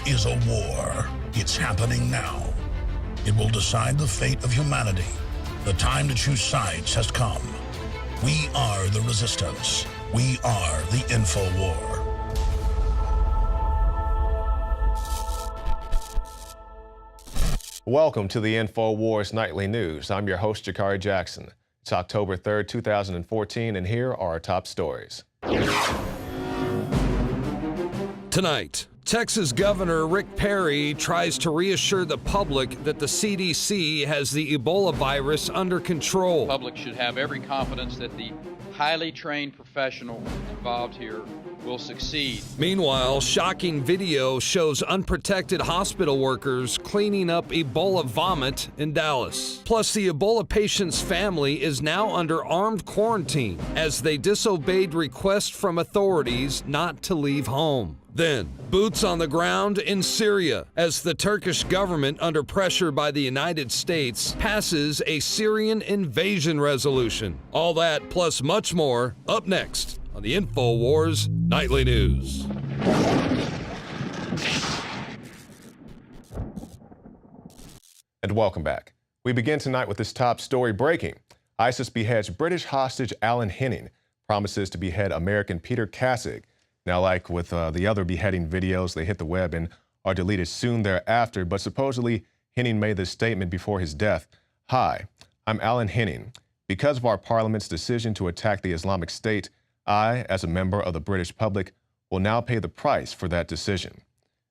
is a war. It's happening now. It will decide the fate of humanity. The time to choose sides has come. We are the resistance. We are the INFOWAR. Welcome to the INFOWARS Nightly News. I'm your host, Jakari Jackson. It's October 3rd, 2014, and here are our top stories. Tonight, Texas Governor Rick Perry tries to reassure the public that the CDC has the Ebola virus under control. The public should have every confidence that the highly trained professionals involved here will succeed. Meanwhile, shocking video shows unprotected hospital workers cleaning up Ebola vomit in Dallas. Plus, the Ebola patient's family is now under armed quarantine as they disobeyed requests from authorities not to leave home. Then, boots on the ground in Syria as the Turkish government, under pressure by the United States, passes a Syrian invasion resolution. All that plus much more up next on the INFOWARS Nightly News. And welcome back. We begin tonight with this top story breaking. ISIS beheads British hostage Alan Henning, promises to behead American Peter Kasich. Now, like with the other beheading videos, they hit the web and are deleted soon thereafter, but supposedly Henning made this statement before his death. "Hi, I'm Alan Henning. Because of our parliament's decision to attack the Islamic State, I, as a member of the British public, will now pay the price for that decision."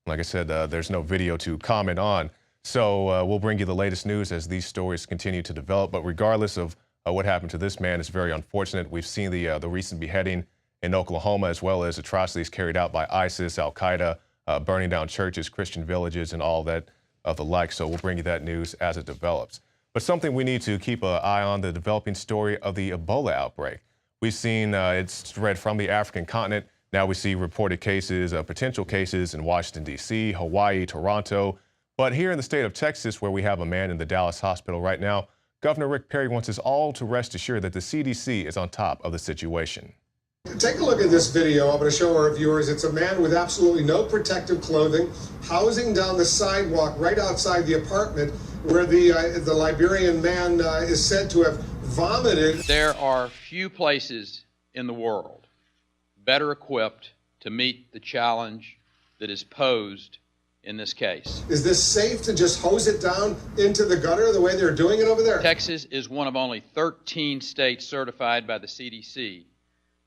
Like I said, there's no video to comment on, so we'll bring you the latest news as these stories continue to develop. But regardless of what happened to this man, it's very unfortunate. We've seen the recent beheading in Oklahoma, as well as atrocities carried out by ISIS, Al-Qaeda, burning down churches, Christian villages, and all that of the like. So we'll bring you that news as it develops. But something we need to keep an eye on, the developing story of the Ebola outbreak. We've seen it spread from the African continent. Now we see reported cases, potential cases in Washington, D.C., Hawaii, Toronto. But here in the state of Texas, where we have a man in the Dallas hospital right now, Governor Rick Perry wants us all to rest assured that the CDC is on top of the situation. Take a look at this video I'm going to show our viewers. It's a man with absolutely no protective clothing, housing down the sidewalk right outside the apartment where the Liberian man is said to have vomited. There are few places in the world better equipped to meet the challenge that is posed in this case. Is this safe to just hose it down into the gutter the way they're doing it over there? Texas is one of only 13 states certified by the CDC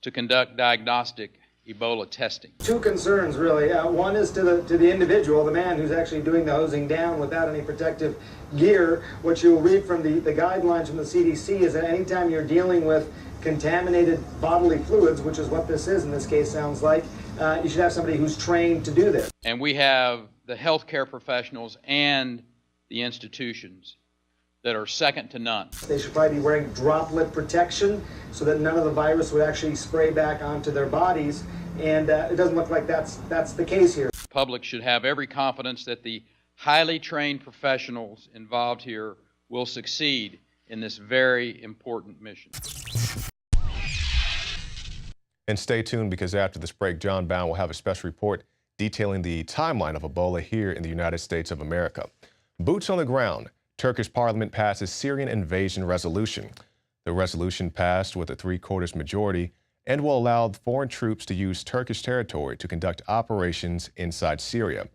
to conduct diagnostic Ebola testing. Two concerns, really. One is to the individual, the man who's actually doing the hosing down without any protective gear. What you'll read from the guidelines from the CDC is that anytime you're dealing with contaminated bodily fluids, which is what this is in this case, sounds like, you should have somebody who's trained to do this. And we have the healthcare professionals and the institutions that are second to none. They should probably be wearing droplet protection so that none of the virus would actually spray back onto their bodies, and it doesn't look like that's the case here. The public should have every confidence that the highly trained professionals involved here will succeed in this very important mission. And stay tuned, because after this break, John Bound will have a special report detailing the timeline of Ebola here in the United States of America. Boots on the ground. Turkish parliament passes Syrian invasion resolution. The resolution passed with a 3/4 majority and will allow foreign troops to use Turkish territory to conduct operations inside Syria.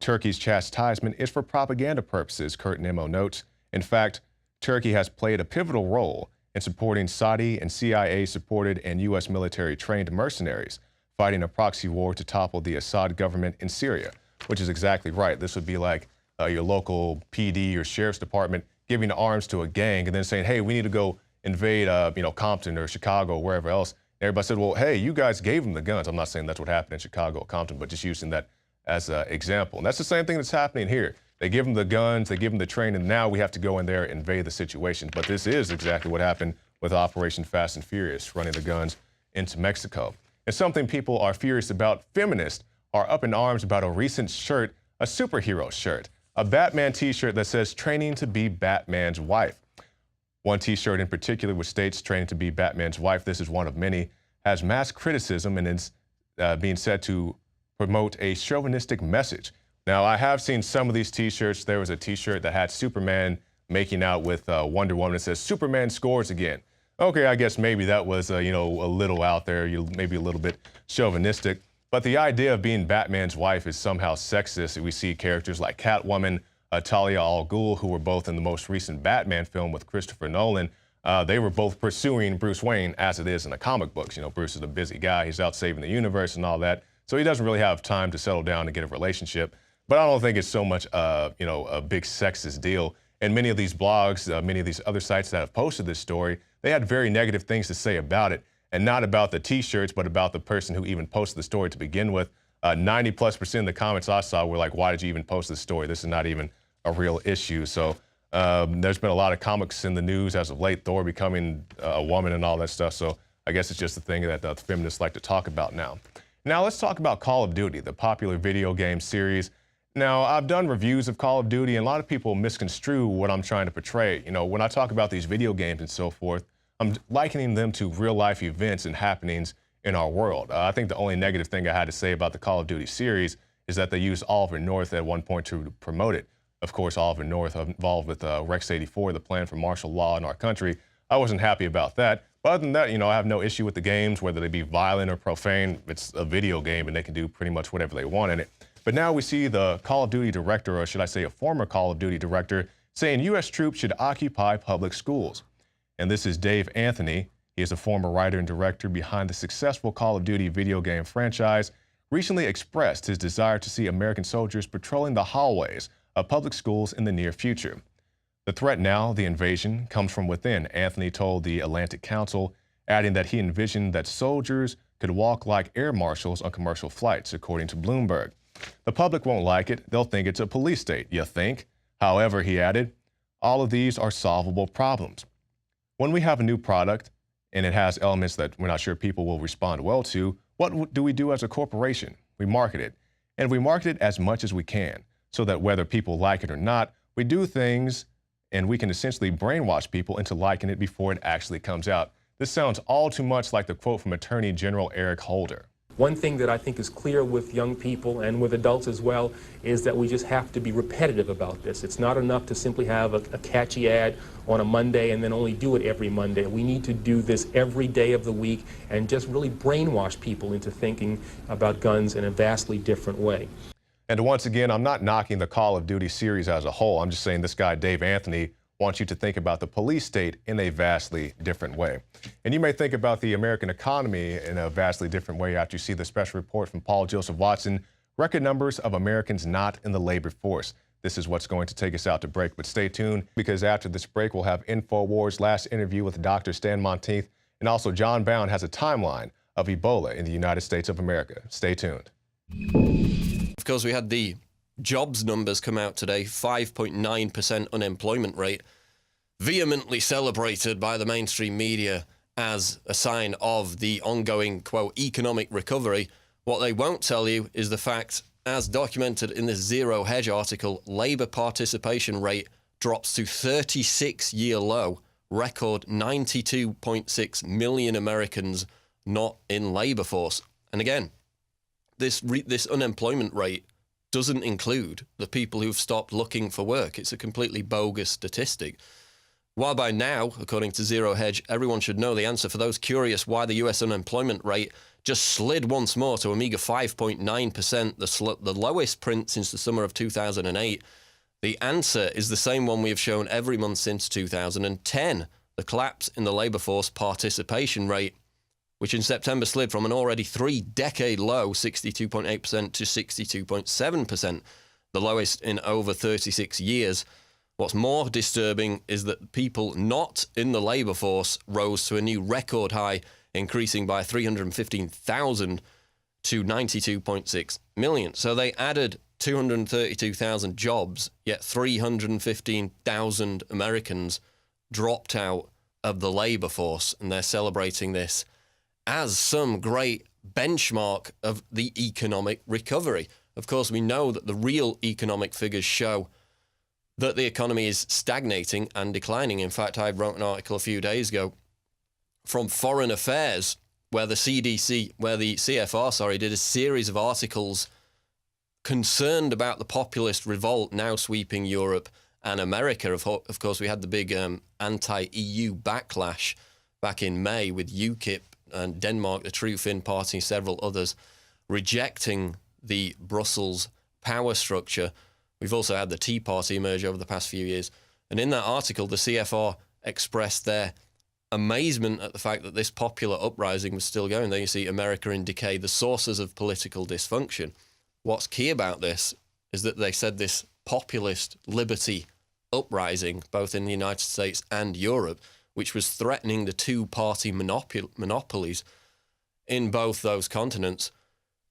Turkey's chastisement is for propaganda purposes, Kurt Nimmo notes. In fact, Turkey has played a pivotal role in supporting Saudi and CIA-supported and U.S. military-trained mercenaries fighting a proxy war to topple the Assad government in Syria, which is exactly right. This would be like your local PD or sheriff's department giving arms to a gang and then saying, hey, we need to go invade Compton or Chicago or wherever else. And everybody said, well, hey, you guys gave them the guns. I'm not saying that's what happened in Chicago or Compton, but just using that as an example. And that's the same thing that's happening here. They give them the guns, they give them the training, and now we have to go in there and invade the situation. But this is exactly what happened with Operation Fast and Furious, running the guns into Mexico. And something people are furious about, feminists are up in arms about a recent shirt, a superhero shirt, a Batman t-shirt that says training to be Batman's wife. One t-shirt in particular, which states training to be Batman's wife, this is one of many, has mass criticism and is being said to promote a chauvinistic message. Now, I have seen some of these T-shirts. There was a T-shirt that had Superman making out with Wonder Woman. It says, "Superman scores again." Okay, I guess maybe that was, a little out there, maybe a little bit chauvinistic. But the idea of being Batman's wife is somehow sexist. We see characters like Catwoman, Talia al Ghul, who were both in the most recent Batman film with Christopher Nolan. They were both pursuing Bruce Wayne as it is in the comic books. Bruce is a busy guy. He's out saving the universe and all that. So he doesn't really have time to settle down and get a relationship. But I don't think it's so much, a big sexist deal. And many of these blogs, many of these other sites that have posted this story, they had very negative things to say about it. And not about the T-shirts, but about the person who even posted the story to begin with. 90+% of the comments I saw were like, "Why did you even post this story? This is not even a real issue." So there's been a lot of comics in the news as of late, Thor becoming a woman and all that stuff. So I guess it's just a thing that the feminists like to talk about now. Now let's talk about Call of Duty, the popular video game series. Now, I've done reviews of Call of Duty, and a lot of people misconstrue what I'm trying to portray. When I talk about these video games and so forth, I'm likening them to real-life events and happenings in our world. I think the only negative thing I had to say about the Call of Duty series is that they used Oliver North at one point to promote it. Of course, Oliver North involved with Rex 84, the plan for martial law in our country. I wasn't happy about that. But other than that, I have no issue with the games, whether they be violent or profane. It's a video game, and they can do pretty much whatever they want in it. But now we see the Call of Duty director, or should I say a former Call of Duty director, saying U.S. troops should occupy public schools. And this is Dave Anthony. He is a former writer and director behind the successful Call of Duty video game franchise, recently expressed his desire to see American soldiers patrolling the hallways of public schools in the near future. The threat now, the invasion, comes from within, Anthony told the Atlantic Council, adding that he envisioned that soldiers could walk like air marshals on commercial flights, according to Bloomberg. The public won't like it. They'll think it's a police state, you think? However, he added, all of these are solvable problems. When we have a new product and it has elements that we're not sure people will respond well to, what do we do as a corporation? We market it. And we market it as much as we can so that whether people like it or not, we do things and we can essentially brainwash people into liking it before it actually comes out. This sounds all too much like the quote from Attorney General Eric Holder. One thing that I think is clear with young people and with adults as well is that we just have to be repetitive about this. It's not enough to simply have a catchy ad on a Monday and then only do it every Monday. We need to do this every day of the week and just really brainwash people into thinking about guns in a vastly different way. And once again, I'm not knocking the Call of Duty series as a whole. I'm just saying this guy, Dave Anthony, wants you to think about the police state in a vastly different way. And you may think about the American economy in a vastly different way after you see the special report from Paul Joseph Watson, record numbers of Americans not in the labor force. This is what's going to take us out to break, but stay tuned because after this break, we'll have INFOWARS' last interview with Dr. Stan Monteith, and also John Bound has a timeline of Ebola in the United States of America. Stay tuned. Of course, we had the jobs numbers come out today, 5.9% unemployment rate, vehemently celebrated by the mainstream media as a sign of the ongoing, quote, economic recovery. What they won't tell you is the fact, as documented in this Zero Hedge article, labour participation rate drops to 36-year low, record 92.6 million Americans not in labour force. And again, this unemployment rate doesn't include the people who've stopped looking for work. It's a completely bogus statistic. While by now, according to Zero Hedge, everyone should know the answer for those curious why the US unemployment rate just slid once more to a meager 5.9%, the lowest print since the summer of 2008. The answer is the same one we have shown every month since 2010, the collapse in the labour force participation rate, which in September slid from an already three-decade low, 62.8% to 62.7%, the lowest in over 36 years. What's more disturbing is that people not in the labour force rose to a new record high, increasing by 315,000 to 92.6 million. So they added 232,000 jobs, yet 315,000 Americans dropped out of the labour force, and they're celebrating this as some great benchmark of the economic recovery. Of course, we know that the real economic figures show that the economy is stagnating and declining. In fact, I wrote an article a few days ago from Foreign Affairs, where the CFR did a series of articles concerned about the populist revolt now sweeping Europe and America. Of course, we had the big anti-EU backlash back in May with UKIP and Denmark, the True Finn Party, several others rejecting the Brussels power structure. We've also had the Tea Party emerge over the past few years. And in that article, the CFR expressed their amazement at the fact that this popular uprising was still going. There you see America in decay, the sources of political dysfunction. What's key about this is that they said this populist liberty uprising, both in the United States and Europe, which was threatening the two-party monopolies in both those continents,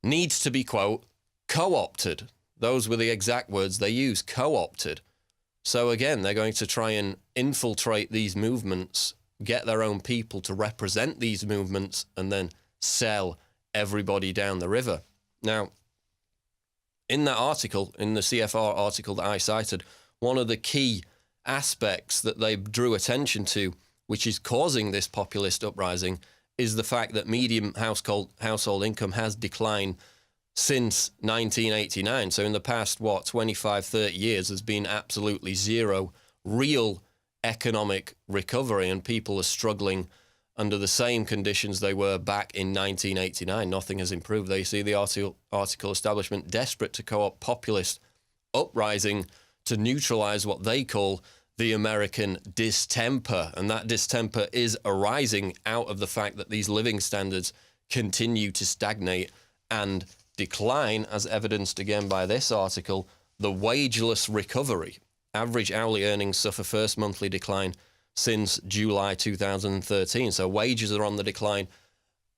needs to be, quote, co-opted. Those were the exact words they used, co-opted. So again, they're going to try and infiltrate these movements, get their own people to represent these movements, and then sell everybody down the river. Now, in that article, in the CFR article that I cited, one of the key aspects that they drew attention to, which is causing this populist uprising, is the fact that median household income has declined since 1989. So in the past, 25, 30 years, there's been absolutely zero real economic recovery, and people are struggling under the same conditions they were back in 1989. Nothing has improved. They see the article establishment desperate to co-opt populist uprising to neutralize what they call the American distemper. And that distemper is arising out of the fact that these living standards continue to stagnate and decline, as evidenced again by this article, the wageless recovery. Average hourly earnings suffer first monthly decline since July 2013. So wages are on the decline,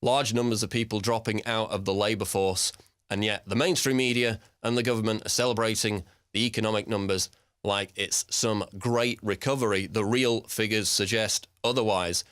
large numbers of people dropping out of the labor force, and yet the mainstream media and the government are celebrating the economic numbers like it's some great recovery. The real figures suggest otherwise.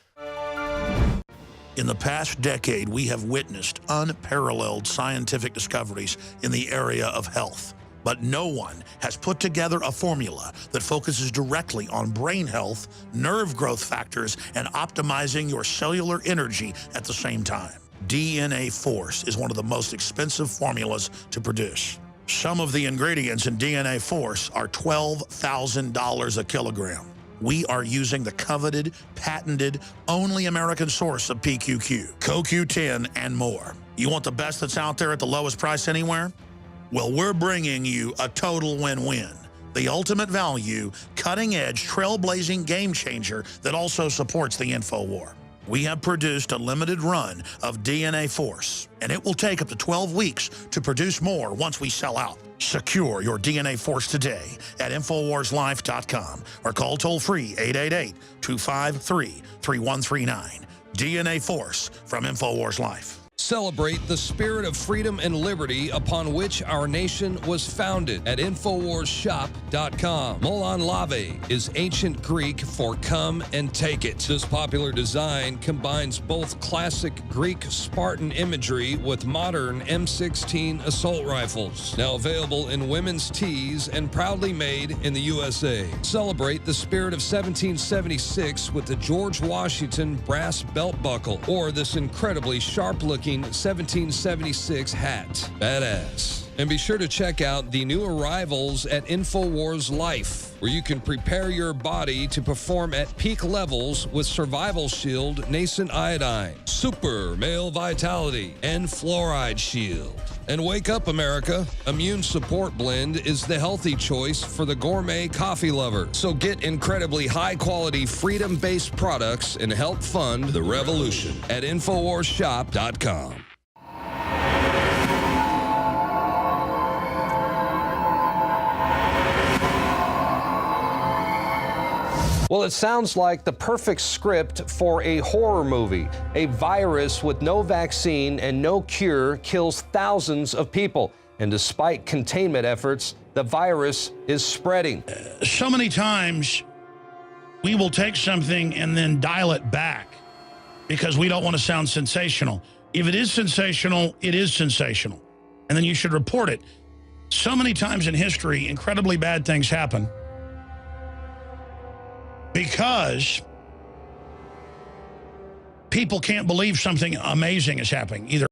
In the past decade, we have witnessed unparalleled scientific discoveries in the area of health. But no one has put together a formula that focuses directly on brain health, nerve growth factors, and optimizing your cellular energy at the same time. DNA Force is one of the most expensive formulas to produce. Some of the ingredients in DNA Force are $12,000 a kilogram. We are using the coveted, patented, only American source of PQQ, CoQ10, and more. You want the best that's out there at the lowest price anywhere? Well, we're bringing you a total win-win. The ultimate value, cutting-edge, trailblazing game changer that also supports the InfoWar. We have produced a limited run of DNA Force, and it will take up to 12 weeks to produce more once we sell out. Secure your DNA Force today at InfoWarsLife.com or call toll-free 888-253-3139. DNA Force from InfoWars Life. Celebrate the spirit of freedom and liberty upon which our nation was founded at InfoWarsShop.com. Molon Lave is ancient Greek for come and take it. This popular design combines both classic Greek Spartan imagery with modern M16 assault rifles. Now available in women's tees and proudly made in the USA. Celebrate the spirit of 1776 with the George Washington brass belt buckle or this incredibly sharp-looking 1776 hat. Badass. And be sure to check out the new arrivals at InfoWars Life, where you can prepare your body to perform at peak levels with Survival Shield Nascent Iodine, Super Male Vitality, and Fluoride Shield. And wake up, America. Immune Support Blend is the healthy choice for the gourmet coffee lover. So get incredibly high-quality, freedom-based products and help fund the revolution at InfoWarsShop.com. Well, it sounds like the perfect script for a horror movie. A virus with no vaccine and no cure kills thousands of people. And despite containment efforts, the virus is spreading. So many times we will take something and then dial it back because we don't want to sound sensational. If it is sensational, it is sensational. And then you should report it. So many times in history, incredibly bad things happen because people can't believe something amazing is happening. Either